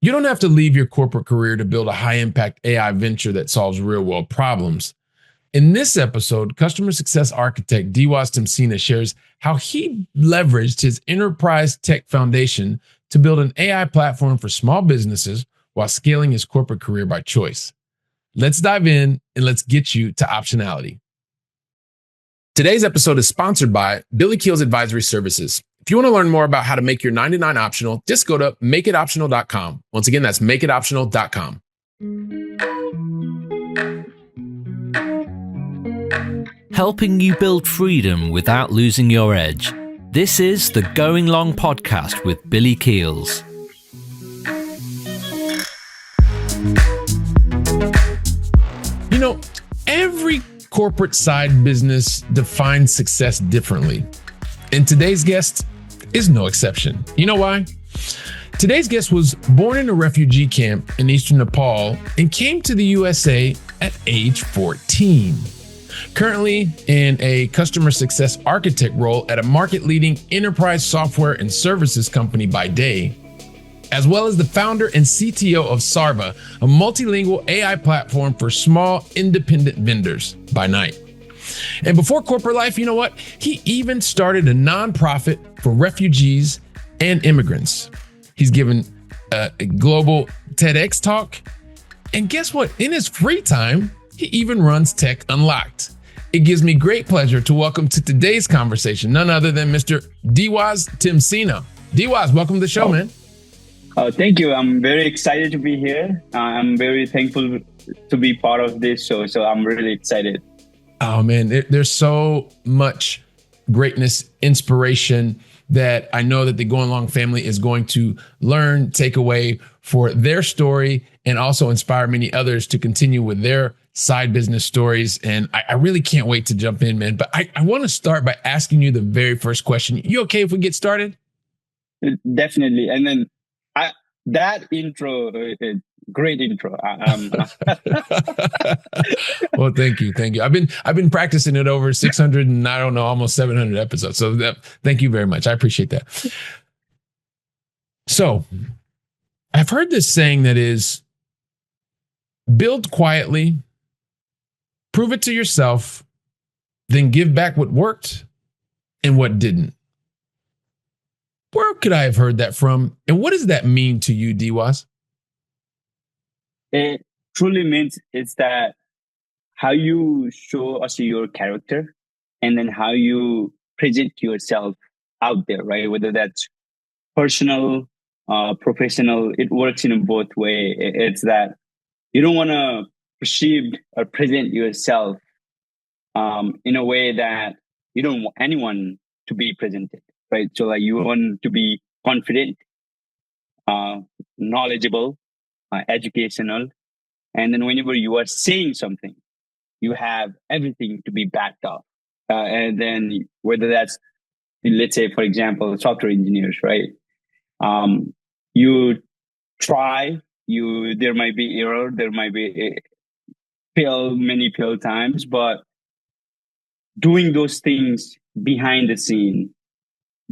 You don't have to leave your corporate career to build a high-impact AI venture that solves real-world problems. In this episode, customer success architect Diwas Timsina shares how he leveraged his enterprise tech foundation to build an AI platform for small businesses while scaling his corporate career by choice. Let's dive in and let's get you to optionality. Today's episode is sponsored by Billy Keels Advisory Services. If you want to learn more about how to make your 99 optional, just go to makeitoptional.com. Once again, that's makeitoptional.com. Helping you build freedom without losing your edge. This is the Going Long podcast with Billy Keels. You know, every corporate side business defines success differently. And today's guest is no exception. You know why? Today's guest was born in a refugee camp in eastern Nepal and came to the USA at age 14. Currently in a customer success architect role at a market-leading enterprise software and services company by day, as well as the founder and CTO of Sarva, a multilingual AI platform for small independent vendors by night. And before corporate life, you know what? He even started a nonprofit for refugees and immigrants. He's given a global TEDx talk. And guess what? In his free time, he even runs Tech Unlocked. It gives me great pleasure to welcome to today's conversation none other than Mr. Diwas Timsina. Diwas, welcome to the show, man. Thank you. I'm very excited to be here. I'm very thankful to be part of this show. So I'm really excited. Oh, man, there's so much greatness, inspiration that I know that the Going Long family is going to learn, take away for their story, and also inspire many others to continue with their side business stories. And I really can't wait to jump in, man. But I want to start by asking you the very first question. You okay if we get started? Definitely. And then that intro, great intro. Well, thank you. I've been practicing it over 600 and I don't know, almost 700 episodes. So thank you very much. I appreciate that. So I've heard this saying that is build quietly, prove it to yourself, then give back what worked and what didn't. Where could I have heard that from? And what does that mean to you, Diwas? It truly means it's that how you show us your character and then how you present yourself out there, right? Whether that's personal, professional, it works in both ways. It's that you don't want to perceive or present yourself in a way that you don't want anyone to be presented, right? So like you want to be confident, knowledgeable, educational. And then whenever you are saying something, you have everything to be backed up. And then whether that's, let's say, for example, software engineers, right? You try, there might be error, there might be many fail times, but doing those things behind the scene,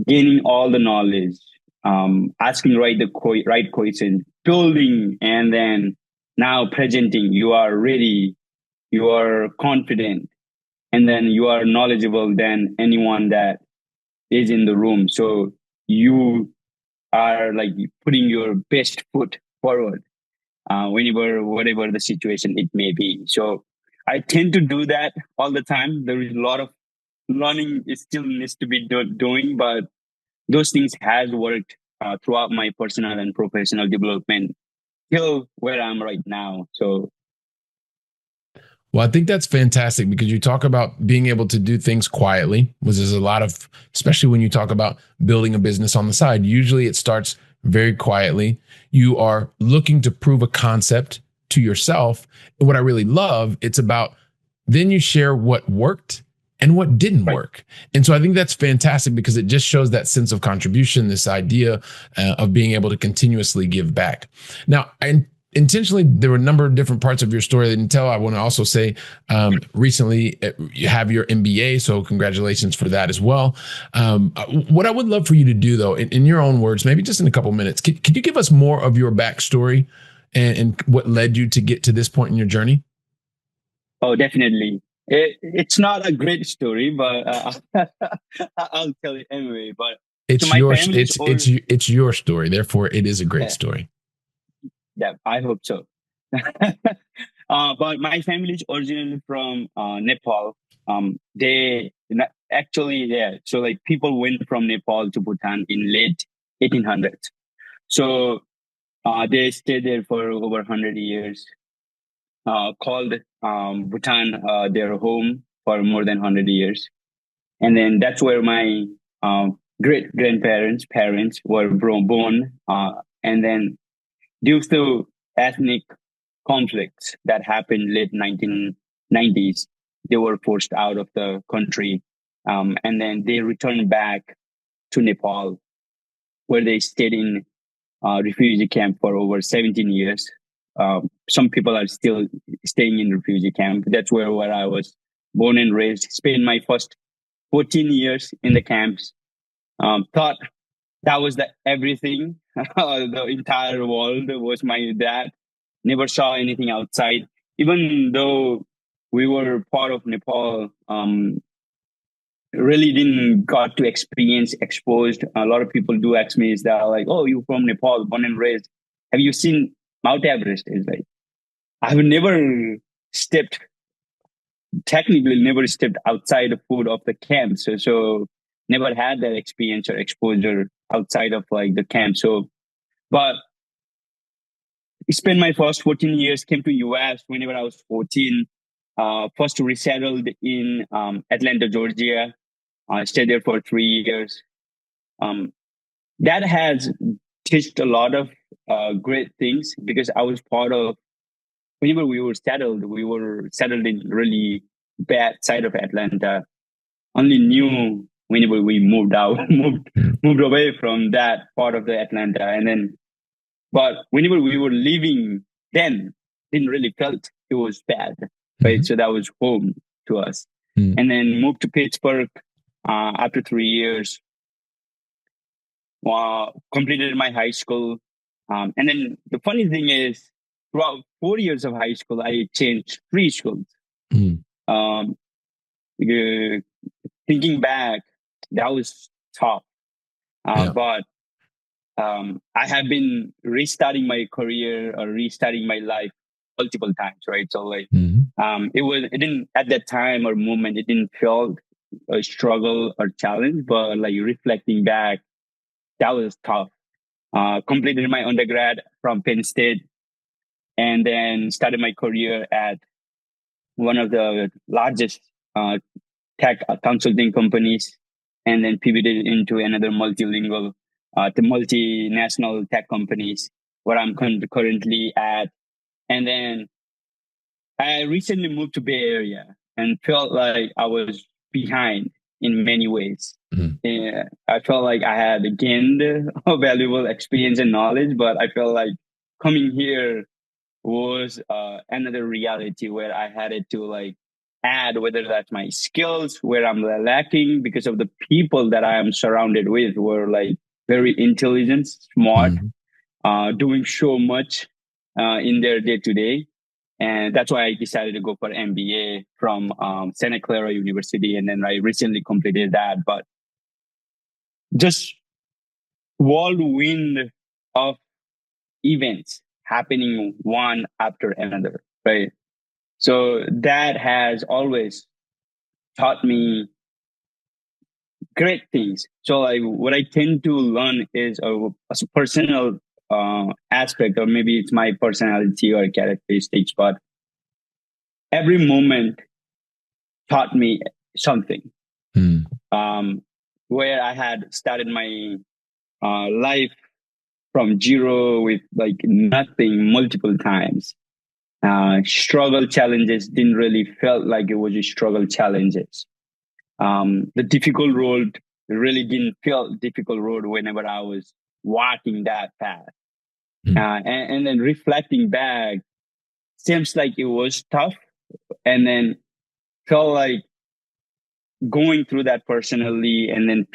gaining all the knowledge, asking the right questions, building, and then now presenting, you are ready, you are confident, and then you are knowledgeable than anyone that is in the room. So you are like putting your best foot forward, whatever the situation it may be. So I tend to do that all the time. There is a lot of learning it still needs to be doing, but those things has worked throughout my personal and professional development till where I'm right now. So, well, I think that's fantastic because you talk about being able to do things quietly, which is a lot of, especially when you talk about building a business on the side, usually it starts very quietly. You are looking to prove a concept to yourself. And what I really love, it's about then you share what worked and what didn't work. And so I think that's fantastic because it just shows that sense of contribution, this idea of being able to continuously give back. Now, intentionally, there were a number of different parts of your story that I didn't tell. I want to also say recently you have your MBA, so congratulations for that as well. What I would love for you to do, though, in your own words, maybe just in a couple of minutes, could you give us more of your backstory and what led you to get to this point in your journey? Oh, definitely. It's not a great story, but I'll tell it anyway. But so It's my your family's it's your story, therefore it is a great story. Yeah, I hope so. But my family is originally from Nepal. Actually, yeah. So like people went from Nepal to Bhutan in late 1800s. So they stayed there for over 100 years. Called Bhutan their home for more than 100 years. And then that's where my great grandparents, parents were born. And then due to ethnic conflicts that happened late 1990s, they were forced out of the country. And then they returned back to Nepal, where they stayed in refugee camp for over 17 years. Some people are still staying in refugee camp. That's where I was born and raised. Spent my first 14 years in the camps. Thought that was everything. The entire world was my dad. Never saw anything outside. Even though we were part of Nepal, really didn't got to experience exposed. A lot of people do ask me, is that like, oh, you from Nepal, born and raised. Have you seen Mount Everest? It's like, I've never stepped, technically never stepped outside the food of the camp. So never had that experience or exposure outside of like the camp. So, but I spent my first 14 years, came to US whenever I was 14. First resettled in Atlanta, Georgia. I stayed there for 3 years. That has teached a lot of great things because I was part of, whenever we were settled in really bad side of Atlanta. Only knew whenever we moved out, moved away from that part of the Atlanta. And then, but whenever we were leaving, then didn't really felt it was bad, right? Mm-hmm. So that was home to us. Mm-hmm. And then moved to Pittsburgh after 3 years. Completed my high school. And then the funny thing is, throughout 4 years of high school, I changed 3 schools. Mm-hmm. Thinking back, that was tough. But I have been restarting my career or restarting my life multiple times, right? So like, it didn't at that time or moment, it didn't feel a struggle or challenge, but like reflecting back, that was tough. Completed my undergrad from Penn State and then started my career at one of the largest tech consulting companies, and then pivoted into another multilingual, the multinational tech companies where I'm currently at. And then I recently moved to Bay Area and felt like I was behind in many ways. I felt like I had gained a valuable experience and knowledge, but I felt like coming here was another reality where I had it to like add, whether that's my skills, where I'm lacking because of the people that I am surrounded with were like very intelligent, smart, doing so much in their day to day. And that's why I decided to go for MBA from Santa Clara University. And then I recently completed that. But just whirlwind of events happening one after another, right? So that has always taught me great things. So like what I tend to learn is a personal aspect, or maybe it's my personality or characteristics, but every moment taught me something. Where I had started my life from zero with like nothing multiple times. Struggle challenges didn't really felt like it was a struggle challenges. The difficult road really didn't feel difficult road whenever I was walking that path. And then reflecting back, seems like it was tough, and then felt like going through that personally, and then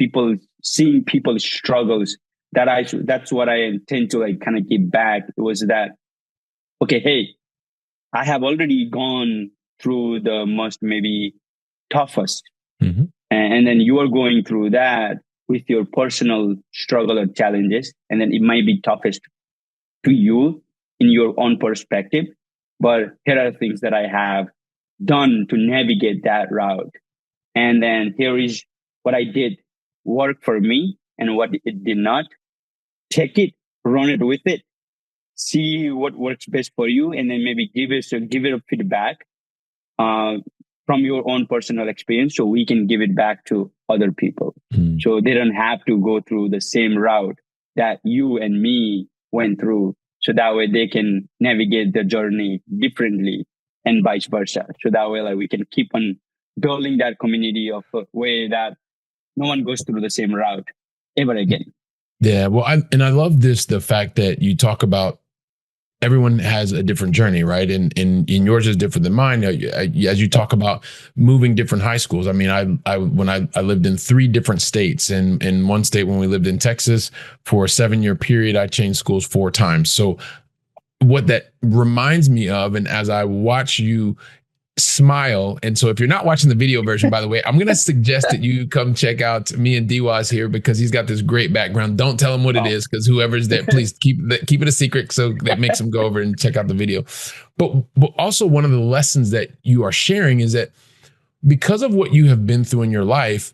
seeing people's struggles, that's what I intend to like kind of give back. It was that, okay, hey, I have already gone through the most maybe toughest, and then you are going through that with your personal struggle or challenges, and then it might be toughest to you in your own perspective, but here are things that I have done to navigate that route. And then here is what I did work for me and what it did not. Take it, run it with it, see what works best for you, and then maybe give it a feedback from your own personal experience, so we can give it back to other people. So they don't have to go through the same route that you and me went through. So that way they can navigate the journey differently, and vice versa. So that way, like, we can keep on building that community of a way that no one goes through the same route ever again. Yeah. Well, I love the fact that you talk about everyone has a different journey, right? And yours is different than mine. As you talk about moving different high schools, I mean, I lived in 3 different states, and in one state, when we lived in Texas for a 7-year period, I changed schools 4 times. So what that reminds me of, and as I watch you smile, and so if you're not watching the video version, by the way, I'm going to suggest that you come check out me and Diwas here, because he's got this great background. Don't tell him what it is, because whoever's there, please keep it a secret, so that makes him go over and check out the video. But also, one of the lessons that you are sharing is that because of what you have been through in your life,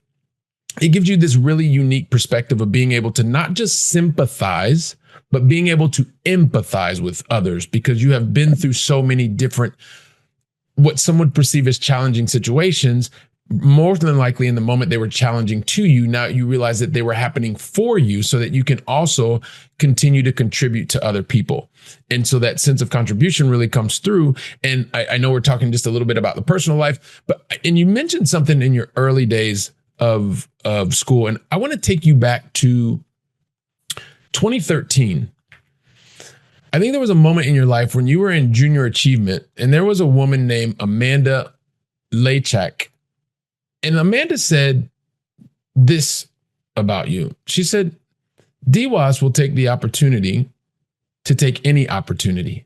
it gives you this really unique perspective of being able to not just sympathize, but being able to empathize with others, because you have been through so many different, what some would perceive as challenging situations. More than likely, in the moment they were challenging to you, now you realize that they were happening for you, so that you can also continue to contribute to other people. And so that sense of contribution really comes through. And I know we're talking just a little bit about the personal life, and you mentioned something in your early days of school, and I want to take you back to 2013. I think there was a moment in your life when you were in junior achievement, and there was a woman named Amanda Lachak. And Amanda said this about you. She said, Diwas will take the opportunity to take any opportunity.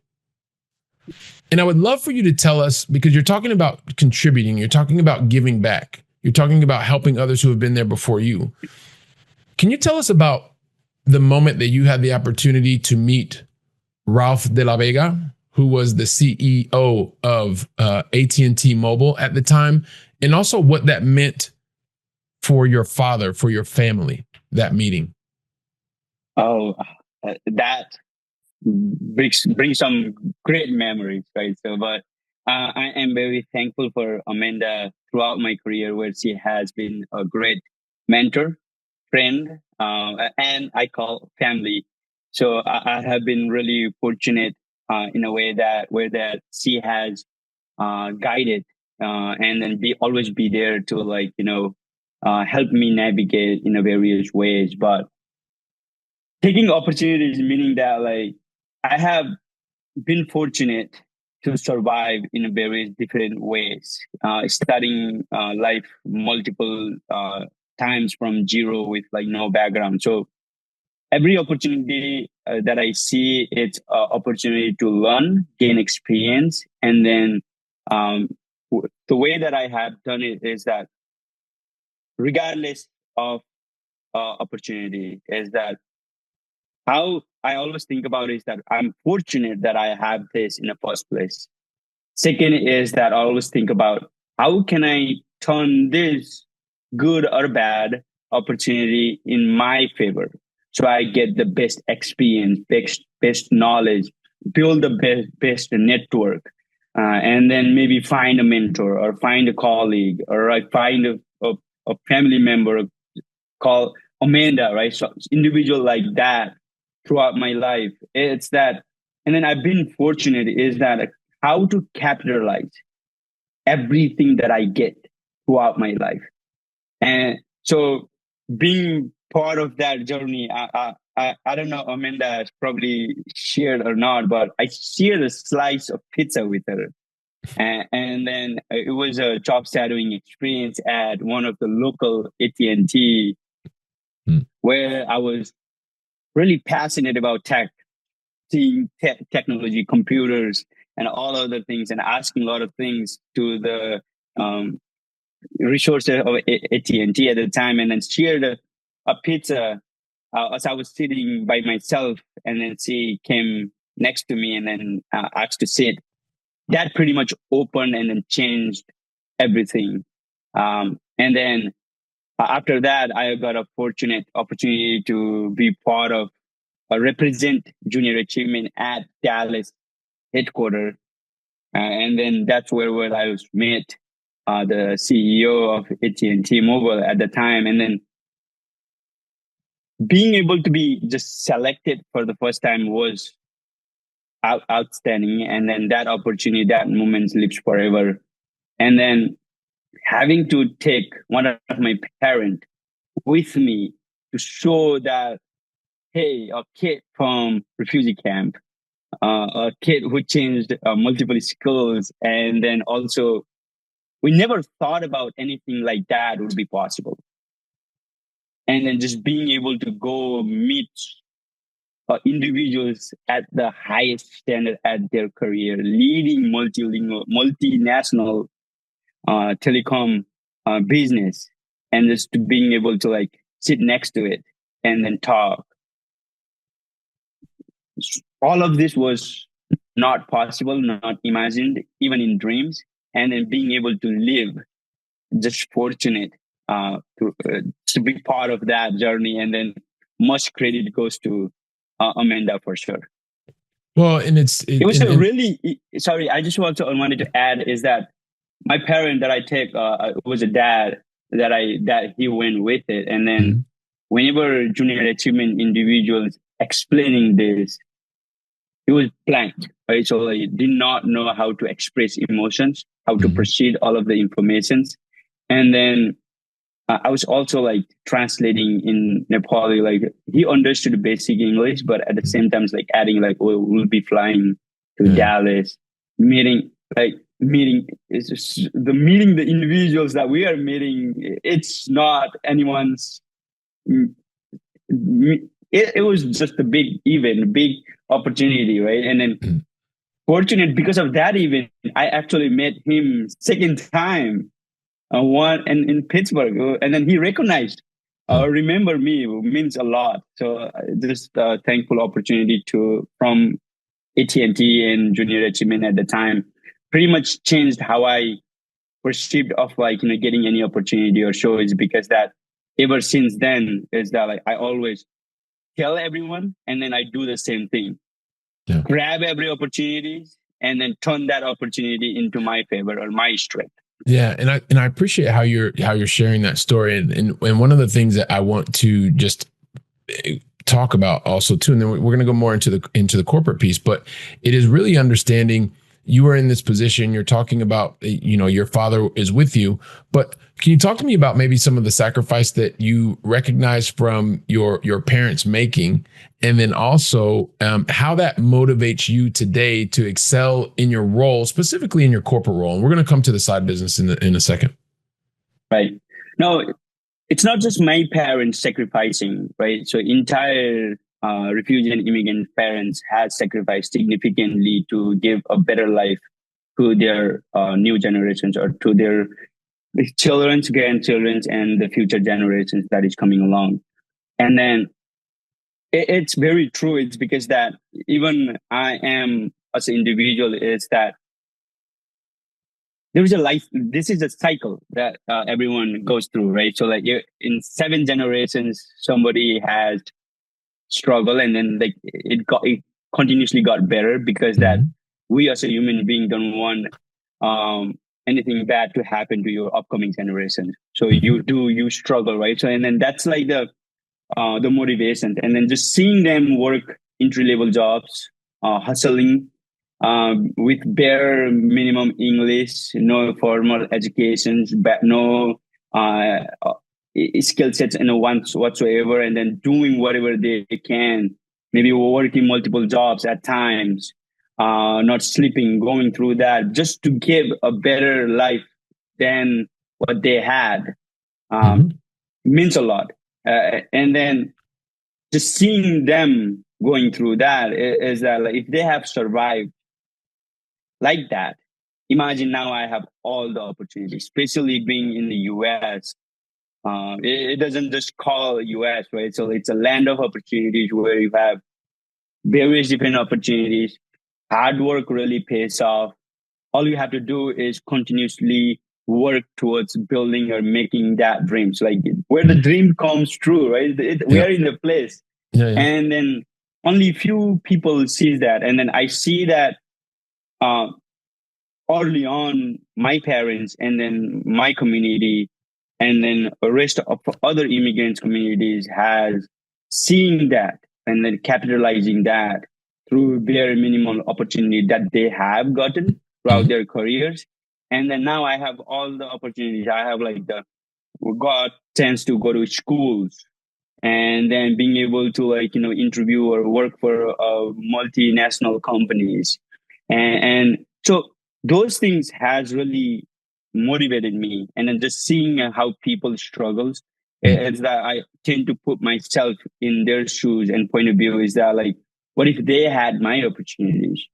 And I would love for you to tell us, because you're talking about contributing, you're talking about giving back, you're talking about helping others who have been there before you. Can you tell us about the moment that you had the opportunity to meet Ralph de la Vega, who was the CEO of AT&T Mobile at the time, and also what that meant for your father, for your family, that meeting? Oh, that brings some great memories, right? So, but I am very thankful for Amanda throughout my career, where she has been a great mentor, friend, and I call family. So I have been really fortunate in a way that she has guided and then always be there to, like, help me navigate in a various ways. But taking opportunities, meaning that, like, I have been fortunate to survive in various different ways, studying life multiple times from zero with like no background. So every opportunity that I see, it's an opportunity to learn, gain experience. And then the way that I have done it is that regardless of opportunity, is that how I always think about is that I'm fortunate that I have this in the first place. Second is that I always think about how can I turn this good or bad opportunity in my favor, so I get the best experience, best knowledge, build the best network, and then maybe find a mentor or find a colleague, or I find a family member, call Amanda, right? So individual like that throughout my life. It's that, and then I've been fortunate is that how to capitalize everything that I get throughout my life. And so being part of that journey, I I don't know, Amanda probably shared or not, but I shared a slice of pizza with her. And then it was a job shadowing experience at one of the local AT&T, where I was really passionate about tech, seeing technology, computers, and all other things, and asking a lot of things to the resources of AT&T at the time, and then shared a pizza as I was sitting by myself, and then she came next to me and then asked to sit. That pretty much opened and then changed everything. And then after that, I got a fortunate opportunity to be part of represent junior achievement at Dallas headquarters. And then that's where I was met the CEO of AT&T Mobile at the time. And then being able to be just selected for the first time was outstanding. And then that opportunity, that moment lives forever. And then having to take one of my parents with me to show that, hey, a kid from refugee camp, a kid who changed multiple schools, and then also we never thought about anything like that would be possible. And then just being able to go meet individuals at the highest standard at their career, leading multilingual, multinational telecom business, and just to being able to like sit next to it and then talk. All of this was not possible, not imagined, even in dreams. And then being able to live, just fortunate to be part of that journey. And then much credit goes to Amanda for sure. Well, and it was really, sorry, I just wanted to add is that my parent that I take was a dad that he went with it. And then whenever junior achievement individuals explaining this, it was blank, right? So I did not know how to express emotions, how to proceed all of the informations. And then I was also like translating in Nepali, like he understood basic English, but at the same time, it's like adding like, oh, we'll be flying to Dallas, meeting the individuals that we are meeting. It's not anyone's. It was just a big event, a big opportunity, right? And then fortunate because of that event, I actually met him second time, one and in Pittsburgh, and then he recognized, remember me, means a lot. So just a thankful opportunity from AT&T and junior achievement at the time, pretty much changed how I perceived of like getting any opportunity or shows, because that ever since then is that like I always tell everyone, and then I do the same thing. Yeah. Grab every opportunity and then turn that opportunity into my favor or my strength. Yeah, and I appreciate how you're sharing that story, and one of the things that I want to just talk about also too, and then we're going to go more into the corporate piece, but it is really understanding you are in this position. You're talking about your father is with you, but can you talk to me about maybe some of the sacrifice that you recognize from your parents making, and then also how that motivates you today to excel in your role, specifically in your corporate role? And we're going to come to the side business in a second. Right. No, it's not just my parents sacrificing, right? So entire refugee and immigrant parents had sacrificed significantly to give a better life to their new generations, or to their children's, grandchildren's, and the future generations that is coming along. And then it's very true. It's because that even I am as an individual is that there is a life. This is a cycle that everyone goes through, right? So like in 7 generations, somebody has struggled, and then like it continuously got better, because that we as a human being don't want anything bad to happen to your upcoming generation. So you struggle, right? So and then that's like the motivation, and then just seeing them work entry-level jobs, hustling with bare minimum English, no formal educations, no skill sets in a once whatsoever, and then doing whatever they can, maybe working multiple jobs at times, not sleeping, going through that just to give a better life than what they had, means a lot. And then just seeing them going through that is that, like, if they have survived like that, imagine now I have all the opportunities, especially being in the US. It doesn't just call US, right? So it's a land of opportunities where you have various different opportunities. Hard work really pays off. All you have to do is continuously work towards building or making that dream. So, like, where the dream comes true, right? We are in the place. And then only few people sees that. And then I see that early on, my parents and then my community and then the rest of other immigrants communities has seen that and then capitalizing that through very minimal opportunity that they have gotten throughout their careers. And then now I have all the opportunities. I have got chance to go to schools and then being able to interview or work for multinational companies. And so those things has really motivated me. And then just seeing how people struggles is that I tend to put myself in their shoes and point of view is that, like, what if they had my opportunities?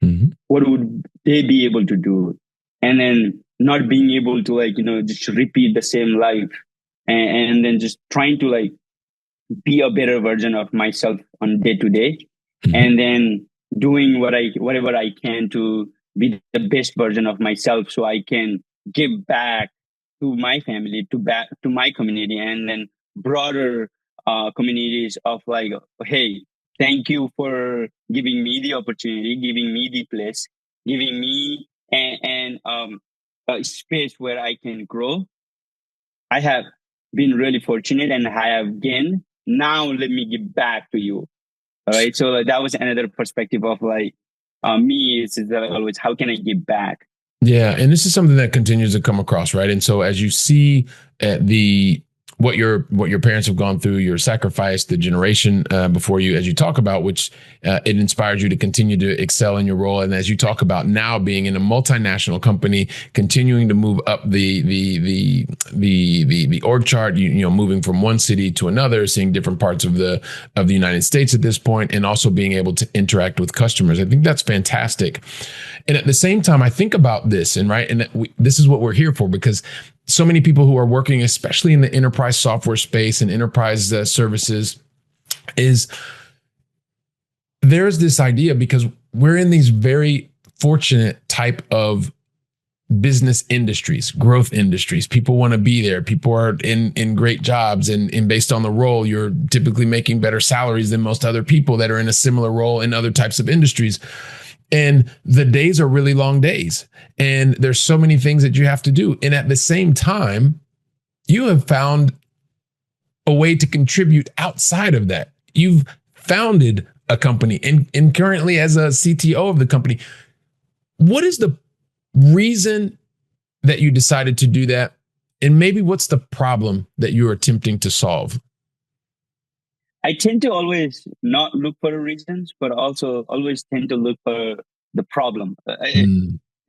What would they be able to do? And then not being able to just repeat the same life and then just trying to be a better version of myself on day to day, and then doing whatever I can to be the best version of myself, so I can give back to my family, to my community, and then broader communities of hey, thank you for giving me the opportunity, giving me the place, giving me and a space where I can grow. I have been really fortunate and I have gained. Now let me give back to you. All right. So that was another perspective of me is that always, how can I give back? Yeah. And this is something that continues to come across, right? And so as you see what your parents have gone through, your sacrifice, the generation before you, as you talk about, which it inspired you to continue to excel in your role. And as you talk about now being in a multinational company, continuing to move up the org chart, moving from one city to another, seeing different parts of the United States at this point, and also being able to interact with customers. I think that's fantastic. And at the same time, I think about this, and this is what we're here for, because so many people who are working, especially in the enterprise software space and enterprise services, is there's this idea, because we're in these very fortunate type of business industries, growth industries. People want to be there. People are in great jobs, and based on the role, you're typically making better salaries than most other people that are in a similar role in other types of industries. And the days are really long days, and there's so many things that you have to do. And at the same time, you have found a way to contribute outside of that. You've founded a company and currently as a CTO of the company. What is the reason that you decided to do that? And maybe what's the problem that you're attempting to solve? I tend to always not look for reasons, but also always tend to look for the problem. I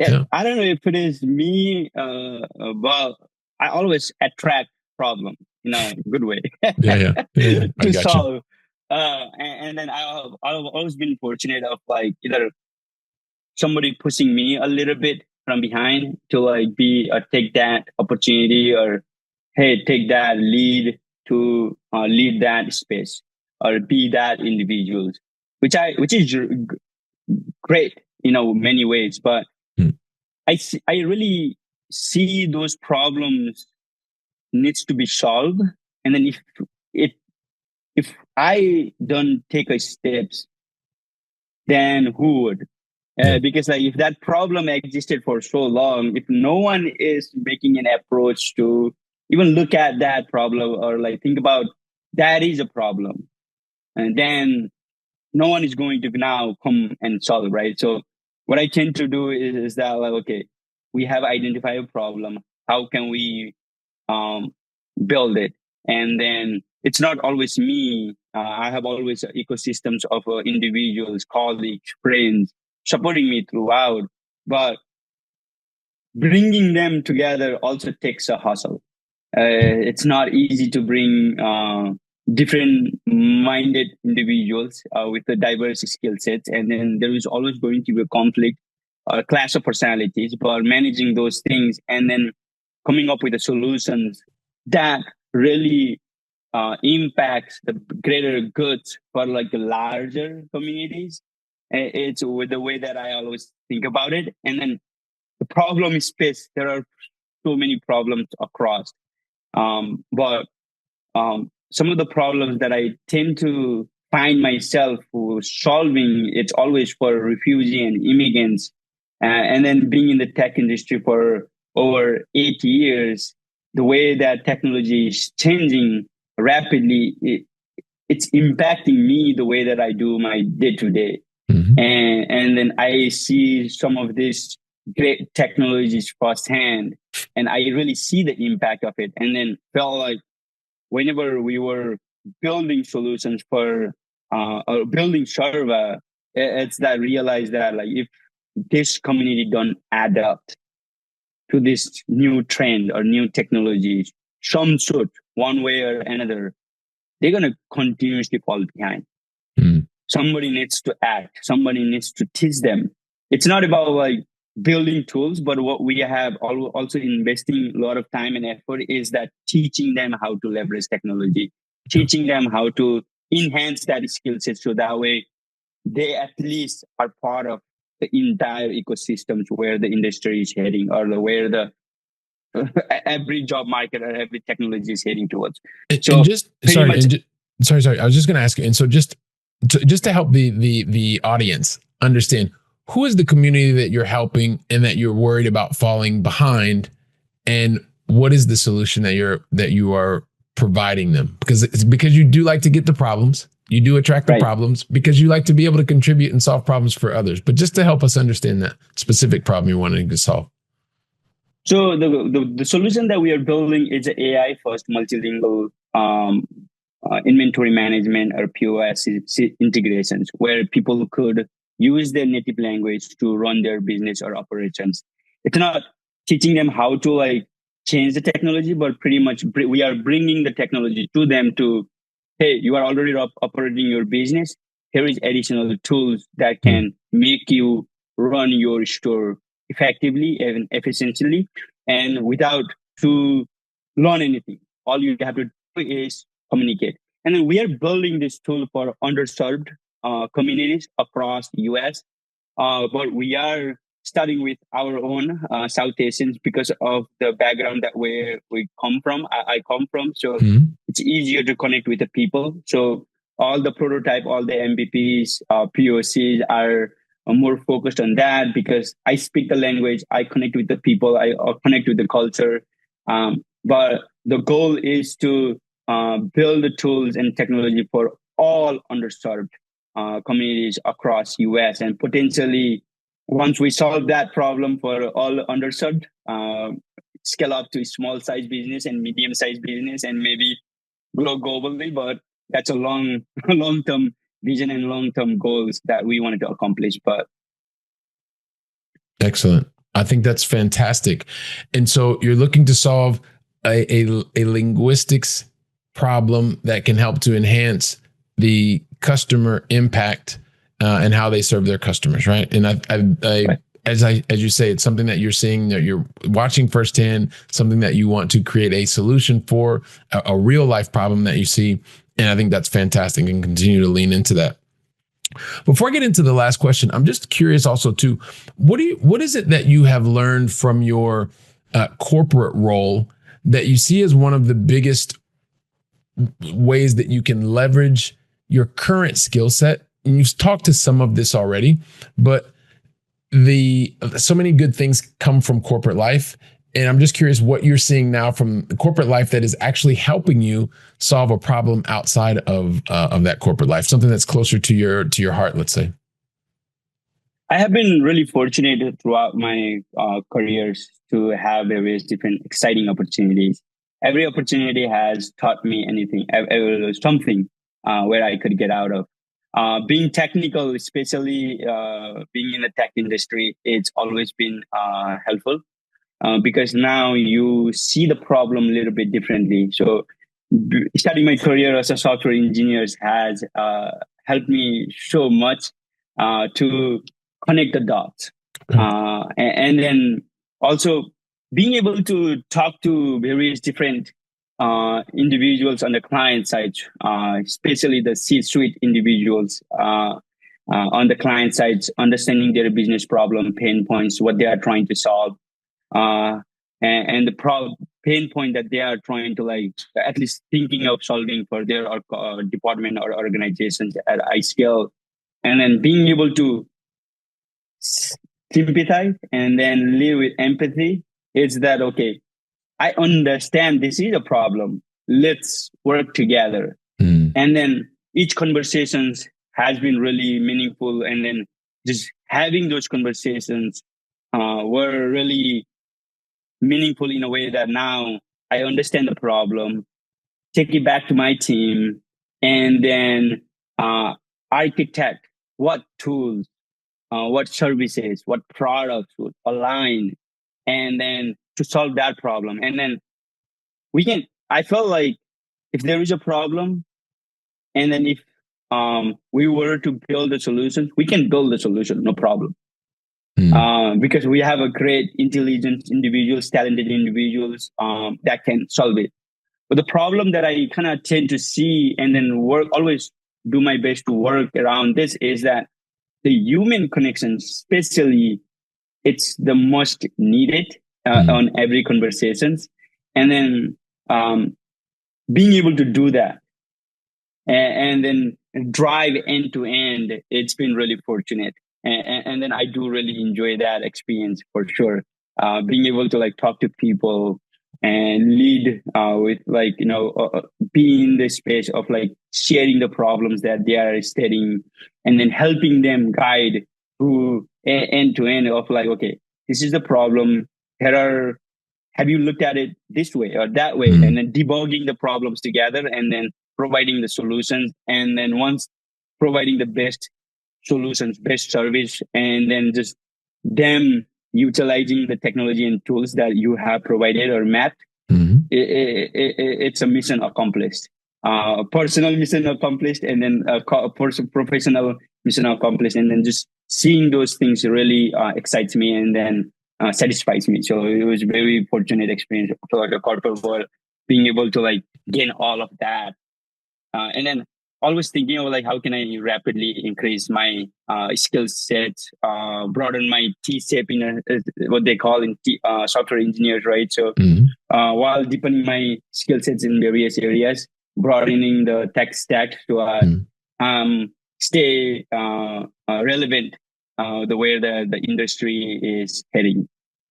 don't know if it is me, but I always attract problems in a good way to solve. And then I've always been fortunate of either somebody pushing me a little bit from behind to take that opportunity, or hey, take that lead to lead that space or be that individual, which is great in many ways. But I really see those problems needs to be solved, and then if I don't take a steps, then who would? Because if that problem existed for so long, if no one is making an approach to even look at that problem or think about that is a problem, and then no one is going to now come and solve, right? So what I tend to do is that okay, we have identified a problem. How can we build it? And then it's not always me. I have always ecosystems of individuals, colleagues, friends supporting me throughout. But bringing them together also takes a hustle. It's not easy to bring different minded individuals with the diverse skill sets. And then there is always going to be a conflict, a clash of personalities, but managing those things and then coming up with the solutions that really impacts the greater goods for like the larger communities. It's with the way that I always think about it. And then the problem is space. There are so many problems across. But some of the problems that I tend to find myself solving, it's always for refugee and immigrants. And then being in the tech industry for over 8 years, the way that technology is changing rapidly, it's impacting me the way that I do my day to day. And then I see some of these great technologies firsthand, and I really see the impact of it. And then felt like whenever we were building solutions for or building Sarva, it's that realize that like if this community don't adapt to this new trend or new technologies, some should one way or another, they're gonna continuously fall behind. Somebody needs to act. Somebody needs to teach them. It's not about like building tools, but what we have also investing a lot of time and effort is that teaching them how to leverage technology, teaching them how to enhance that skill set so that way they at least are part of the entire ecosystems where the industry is heading or where the every job market or every technology is heading towards. So sorry. I was just going to ask you. And so just to help the audience understand, who is the community that you're helping and that you're worried about falling behind, and what is the solution that you are providing them? Because you do like to get the problems, you do attract the problems because you like to be able to contribute and solve problems for others. But just to help us understand that specific problem you're wanting to solve. So the solution that we are building is an AI first multilingual inventory management or POS integrations where people could use their native language to run their business or operations. It's not teaching them how to like change the technology, but pretty much we are bringing the technology to them to, hey, you are already operating your business. Here is additional tools that can make you run your store effectively and efficiently and without to learn anything. All you have to do is communicate. And then we are building this tool for underserved communities across the US. But we are starting with our own South Asians because of the background that we come from. I come from. So it's easier to connect with the people. So all the prototype, all the MVPs, POCs are more focused on that because I speak the language, I connect with the people, I connect with the culture. But the goal is to build the tools and technology for all underserved communities across US, and potentially once we solve that problem for all underserved, scale up to small size business and medium size business and maybe grow globally. But that's a long-term vision and long-term goals that we wanted to accomplish. But excellent. I think that's fantastic. And so you're looking to solve a linguistics problem that can help to enhance the customer impact and how they serve their customers, right? And I as you say, it's something that you're seeing, that you're watching firsthand, something that you want to create a solution for, a real life problem that you see. And I think that's fantastic, and continue to lean into that. Before I get into the last question, I'm just curious also too, what is it that you have learned from your corporate role that you see as one of the biggest ways that you can leverage your current skill set? And you've talked to some of this already, but so many good things come from corporate life. And I'm just curious what you're seeing now from corporate life that is actually helping you solve a problem outside of that corporate life, something that's closer to your heart, let's say. I have been really fortunate throughout my careers to have various different exciting opportunities. every opportunity has taught me anything, something where I could get out of. Being technical, especially being in the tech industry, it's always been helpful because now you see the problem a little bit differently. So starting my career as a software engineer has helped me so much to connect the dots. And then also being able to talk to various different individuals on the client side, especially the C-suite individuals on the client side, understanding their business problem, pain points, what they are trying to solve, and the pain point that they are trying to like at least thinking of solving for their department or organizations at high scale, and then being able to sympathize and then live with empathy. It's that okay, I understand this is a problem. Let's work together. And then each conversations has been really meaningful. And then just having those conversations were really meaningful in a way that now I understand the problem, take it back to my team, and then architect what tools, what services, what products would align, and then to solve that problem. And then I felt like if there is a problem, and then if we were to build a solution, we can build a solution, no problem. Because we have a great intelligent individuals, talented individuals that can solve it. But the problem that I kind of tend to see and then always do my best to work around this is that the human connection, especially, it's the most needed on every conversations. And then being able to do that and then drive end to end, it's been really fortunate. And then I do really enjoy that experience for sure. Being able to like talk to people and lead with like, be in the space of like sharing the problems that they are studying and then helping them guide through end to end of like, okay, this is the problem. Have you looked at it this way or that way? And then debugging the problems together and then providing the solutions. And then once providing the best solutions, best service, and then just them utilizing the technology and tools that you have provided or mapped, it's a mission accomplished. Personal mission accomplished, and then a professional mission accomplished, and then just seeing those things really excites me and then satisfies me. So it was a very fortunate experience for the corporate world, being able to like gain all of that, and then always thinking of like how can I rapidly increase my skill set, broaden my T-shape in what they call in software engineers, right? So while deepening my skill sets in various areas, broadening the tech stack to stay relevant the way the industry is heading.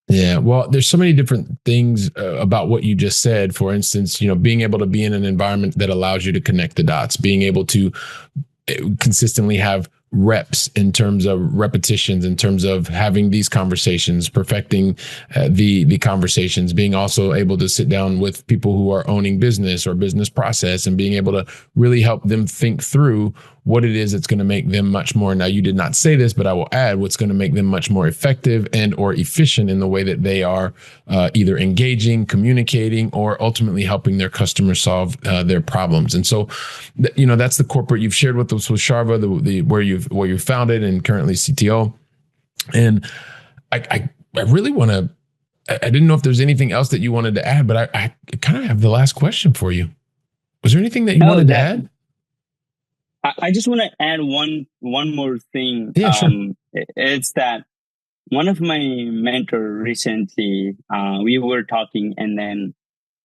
Yeah, well, there's so many different things about what you just said. For instance, being able to be in an environment that allows you to connect the dots, being able to consistently have reps in terms of repetitions, in terms of having these conversations, perfecting the conversations, being also able to sit down with people who are owning business or business process and being able to really help them think through what it is that's going to make them much more. Now, you did not say this, but I will add what's going to make them much more effective and or efficient in the way that they are either engaging, communicating, or ultimately helping their customers solve their problems. And so, that's the corporate you've shared with us with Sarva, where you founded and currently CTO. And I really want to. I didn't know if there's anything else that you wanted to add, but I kind of have the last question for you. Was there anything that you wanted to add? I just want to add one more thing. Yeah, sure. It's that one of my mentor recently, we were talking, and then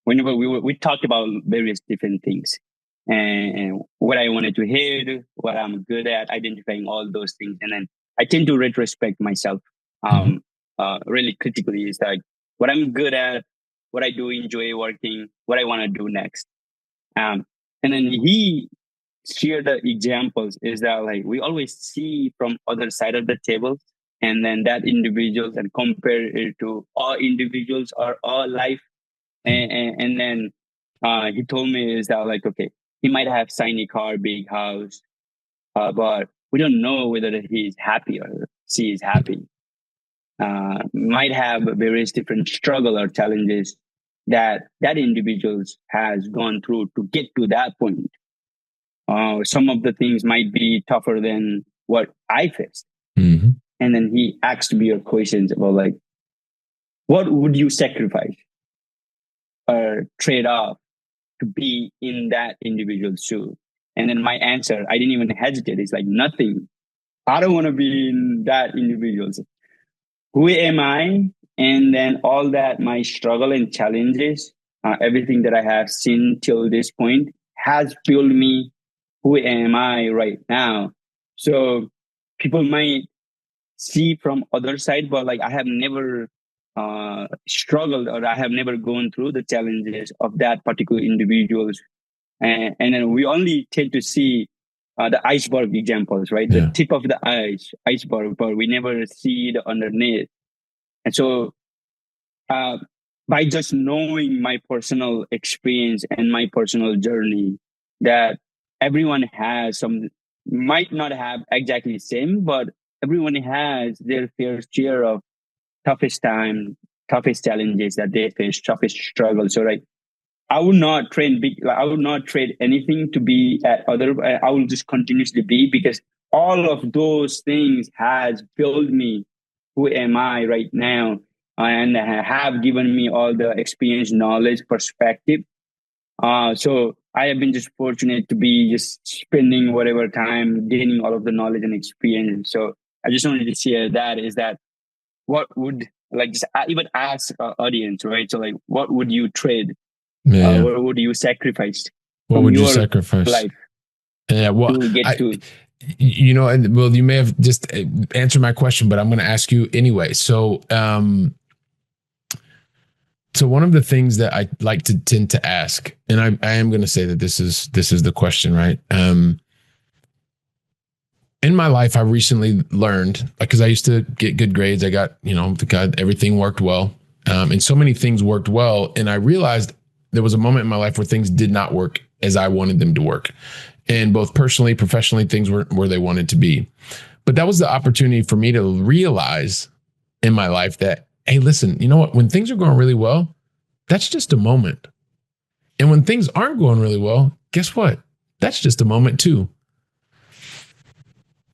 whenever we talked about various different things and what I wanted to hear, what I'm good at, identifying all those things. And then I tend to retrospect myself really critically. Is like what I'm good at, what I do enjoy working, what I want to do next. And then he share the examples is that like we always see from other side of the table and then that individuals and compare it to all individuals or all life And then he told me is that like, okay, he might have shiny car, big house, but we don't know whether he's happy or she is happy. Might have various different struggle or challenges that individuals has gone through to get to that point. Some of the things might be tougher than what I faced. Mm-hmm. And then he asked me questions about like, what would you sacrifice or trade off to be in that individual's shoe? And then my answer, I didn't even hesitate. It's like nothing. I don't want to be in that individual's. Who am I? And then all that, my struggle and challenges, everything that I have seen till this point has built me who am I right now. So people might see from other side, but like I have never struggled or I have never gone through the challenges of that particular individuals. And then we only tend to see the iceberg examples, right? Yeah. The tip of the iceberg, but we never see the underneath. And so by just knowing my personal experience and my personal journey, that everyone has some, might not have exactly the same, but everyone has their fair share of toughest time, toughest challenges that they face, toughest struggles. So like, I would not trade I would not trade anything to be at other. I will just continuously be, because all of those things has built me who am I right now, and have given me all the experience, knowledge, perspective. So I have been just fortunate to be just spending whatever time gaining all of the knowledge and experience. So I just wanted to share that, is that what would, like, just even ask our audience, right? So like, what would you trade? Yeah. What would you sacrifice What from would you your sacrifice? life Yeah. Well, to get to? you know, and well, you may have just answered my question, but I'm going to ask you anyway. So, so one of the things that I like to tend to ask, and I am going to say that this is the question, right? In my life, I recently learned, because I used to get good grades. I got, everything worked well. And so many things worked well. And I realized there was a moment in my life where things did not work as I wanted them to work. And both personally, professionally, things weren't where they wanted to be. But that was the opportunity for me to realize in my life that, hey, listen, you know what? When things are going really well, that's just a moment. And when things aren't going really well, guess what? That's just a moment too.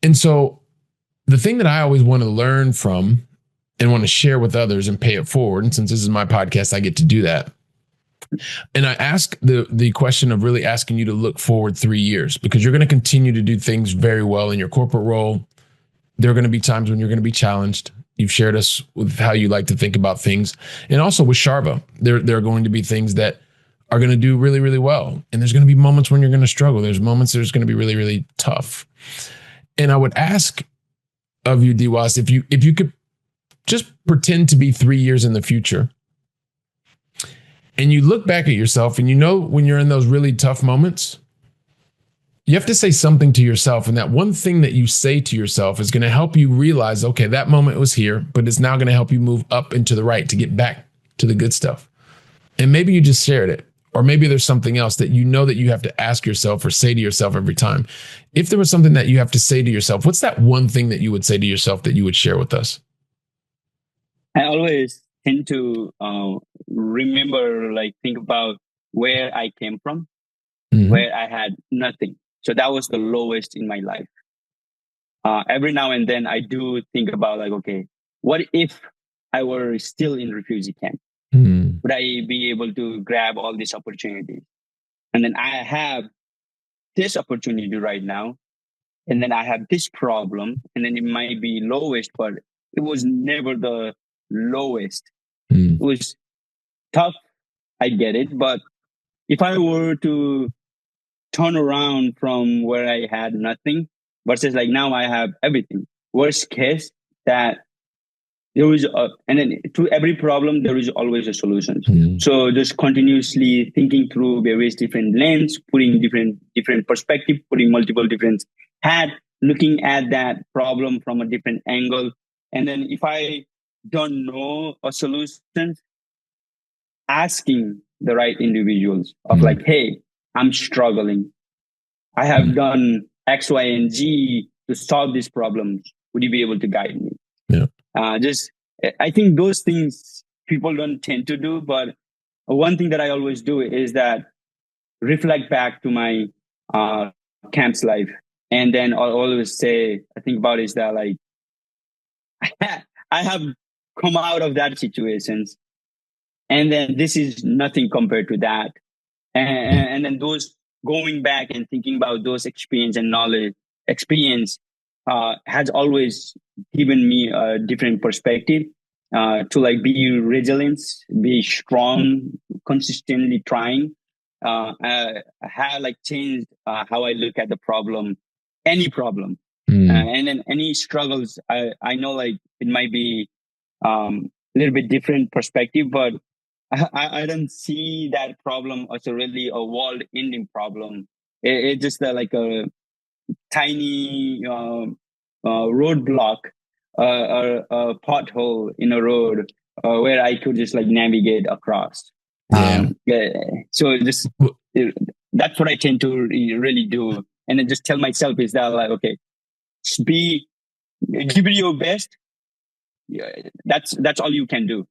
And so the thing that I always want to learn from and want to share with others and pay it forward, and since this is my podcast, I get to do that. And I ask the question of really asking you to look forward 3 years, because you're going to continue to do things very well in your corporate role. There are going to be times when you're going to be challenged. You've shared us with how you like to think about things. And also with Sarva, there are going to be things that are going to do really, really well. And there's going to be moments when you're going to struggle. There's moments there's going to be really, really tough. And I would ask of you, Diwas, if you could just pretend to be 3 years in the future, and you look back at yourself, and you know when you're in those really tough moments, you have to say something to yourself. And that one thing that you say to yourself is going to help you realize, okay, that moment was here, but it's now going to help you move up and to the right to get back to the good stuff. And maybe you just shared it. Or maybe there's something else that you know that you have to ask yourself or say to yourself every time. If there was something that you have to say to yourself, what's that one thing that you would say to yourself that you would share with us? I always tend to remember, like, think about where I came from, where I had nothing. So that was the lowest in my life. Every now and then I do think about, like, okay, what if I were still in refugee camp? Would I be able to grab all these opportunities? And then I have this opportunity right now, and then I have this problem, and then it might be lowest, but it was never the lowest. It was tough, I get it, but if I were to turn around from where I had nothing versus like now I have everything, worst case, that there is and then to every problem there is always a solution. So just continuously thinking through various different lens, putting different perspective, putting multiple different hat, looking at that problem from a different angle. And then if I don't know a solution, asking the right individuals of like, hey, I'm struggling. I have done X, Y, and Z to solve these problems. Would you be able to guide me? Yeah. I think those things people don't tend to do, but one thing that I always do is that reflect back to my camp's life. And then I'll always say, I think about is that like, I have come out of that situations. And then this is nothing compared to that. And then those going back and thinking about those experience has always given me a different perspective to like be resilient, be strong, consistently trying. Have like changed how I look at the problem, any problem, and then any struggles. I know like it might be a little bit different perspective, but I don't see that problem as a really a world-ending problem. It's just like a tiny roadblock, a pothole in a road where I could just like navigate across. Yeah. So just that's what I tend to really do, and then just tell myself is that like, okay, just give it your best. Yeah, that's all you can do.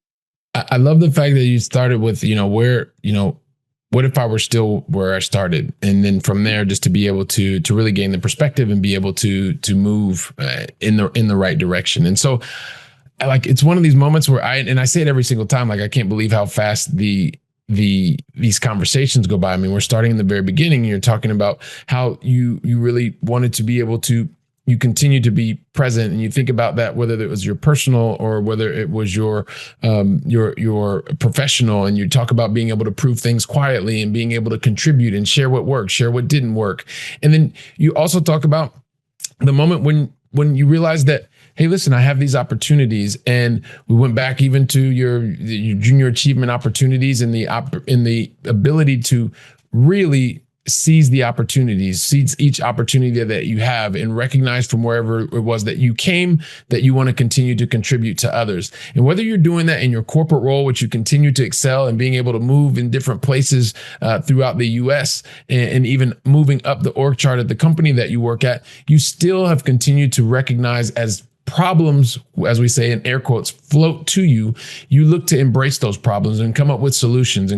I love the fact that you started with, what if I were still where I started? And then from there, just to be able to really gain the perspective and be able to move in the right direction. And so like, it's one of these moments where I say it every single time, like, I can't believe how fast these conversations go by. I mean, we're starting in the very beginning. And you're talking about how you really wanted to be able to, you continue to be present, and you think about that, whether it was your personal or whether it was your professional, and you talk about being able to prove things quietly and being able to contribute and share what worked, share what didn't work. And then you also talk about the moment when you realize that, hey, listen, I have these opportunities. And we went back even to your junior achievement opportunities and the ability to really seize the opportunities, seize each opportunity that you have, and recognize from wherever it was that you came, that you want to continue to contribute to others. And whether you're doing that in your corporate role, which you continue to excel and being able to move in different places throughout the US, and even moving up the org chart at the company that you work at, you still have continued to recognize as problems, as we say in air quotes, float to you. You look to embrace those problems and come up with solutions,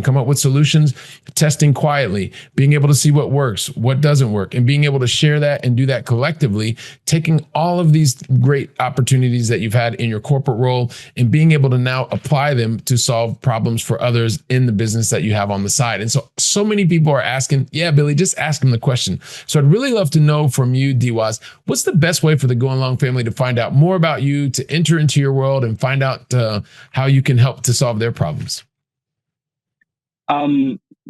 testing quietly, being able to see what works, what doesn't work, and being able to share that and do that collectively, taking all of these great opportunities that you've had in your corporate role and being able to now apply them to solve problems for others in the business that you have on the side. And so many people are asking, yeah, Billy, just ask them the question. So I'd really love to know from you, Diwas, what's the best way for the Going Long family to find out more about you, to enter into your world and find out how you can help to solve their problems?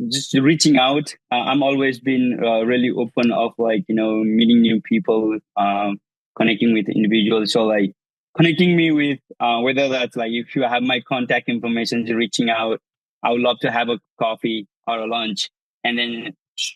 Just reaching out. I'm always been really open of like, meeting new people, connecting with individuals. So like connecting me with, whether that's like, if you have my contact information, reaching out, I would love to have a coffee or a lunch and then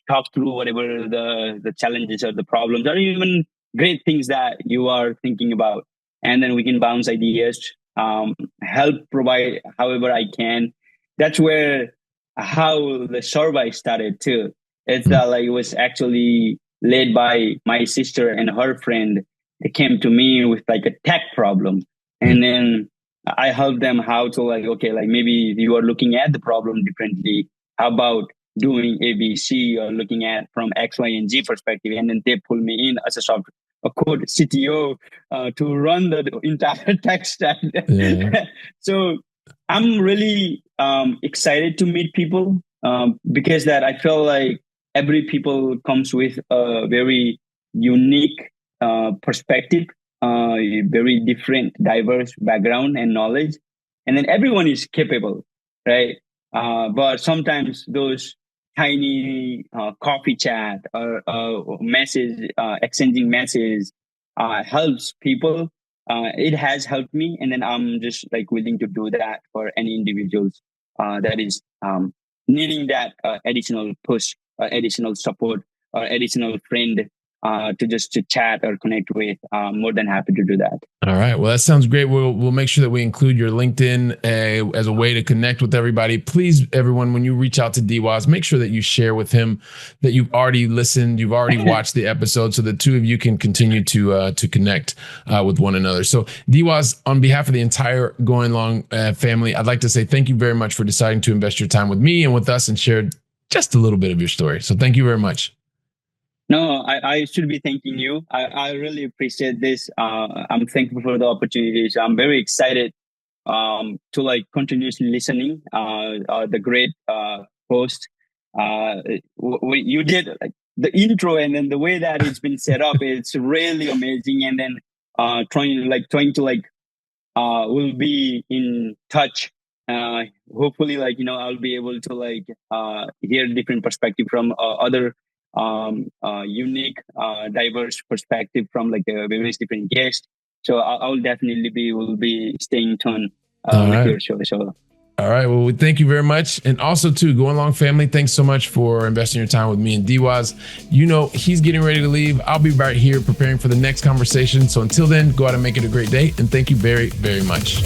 talk through whatever the challenges or the problems or even great things that you are thinking about. And then we can bounce ideas, help provide however I can. That's where how the survey started too. It's like it was actually led by my sister and her friend. They came to me with like a tech problem. And then I helped them how to like, okay, like maybe you are looking at the problem differently. How about doing ABC or looking at from X, Y, and Z perspective? And then they pull me in as a code CTO to run the entire tech stack. Yeah. So I'm really excited to meet people because that I feel like every people comes with a very unique perspective, very different, diverse background and knowledge. And then everyone is capable, right? But sometimes those tiny coffee chat or message, exchanging messages helps people. It has helped me. And then I'm just like willing to do that for any individuals that is needing that additional push, additional support, or additional friend to chat or connect with, more than happy to do that. All right. Well, that sounds great. We'll make sure that we include your LinkedIn as a way to connect with everybody. Please, everyone, when you reach out to Diwas, make sure that you share with him that you've already listened, you've already watched the episode, so the two of you can continue to connect with one another. So, Diwas, on behalf of the entire Going Long family, I'd like to say thank you very much for deciding to invest your time with me and with us and share just a little bit of your story. So, thank you very much. No, I should be thanking you. I really appreciate this. I'm thankful for the opportunity. So I'm very excited to like continuously listening. The great host. You did like the intro, and then the way that it's been set up, it's really amazing. And then trying to we'll be in touch. Hopefully, I'll be able to hear different perspective from other unique, diverse perspective from various different guests. So I'll definitely will be staying tuned with your show. So. All right. Well, we thank you very much. And also too, Going Long family, thanks so much for investing your time with me and Diwas. He's getting ready to leave. I'll be right here preparing for the next conversation. So until then, go out and make it a great day. And thank you very, very much.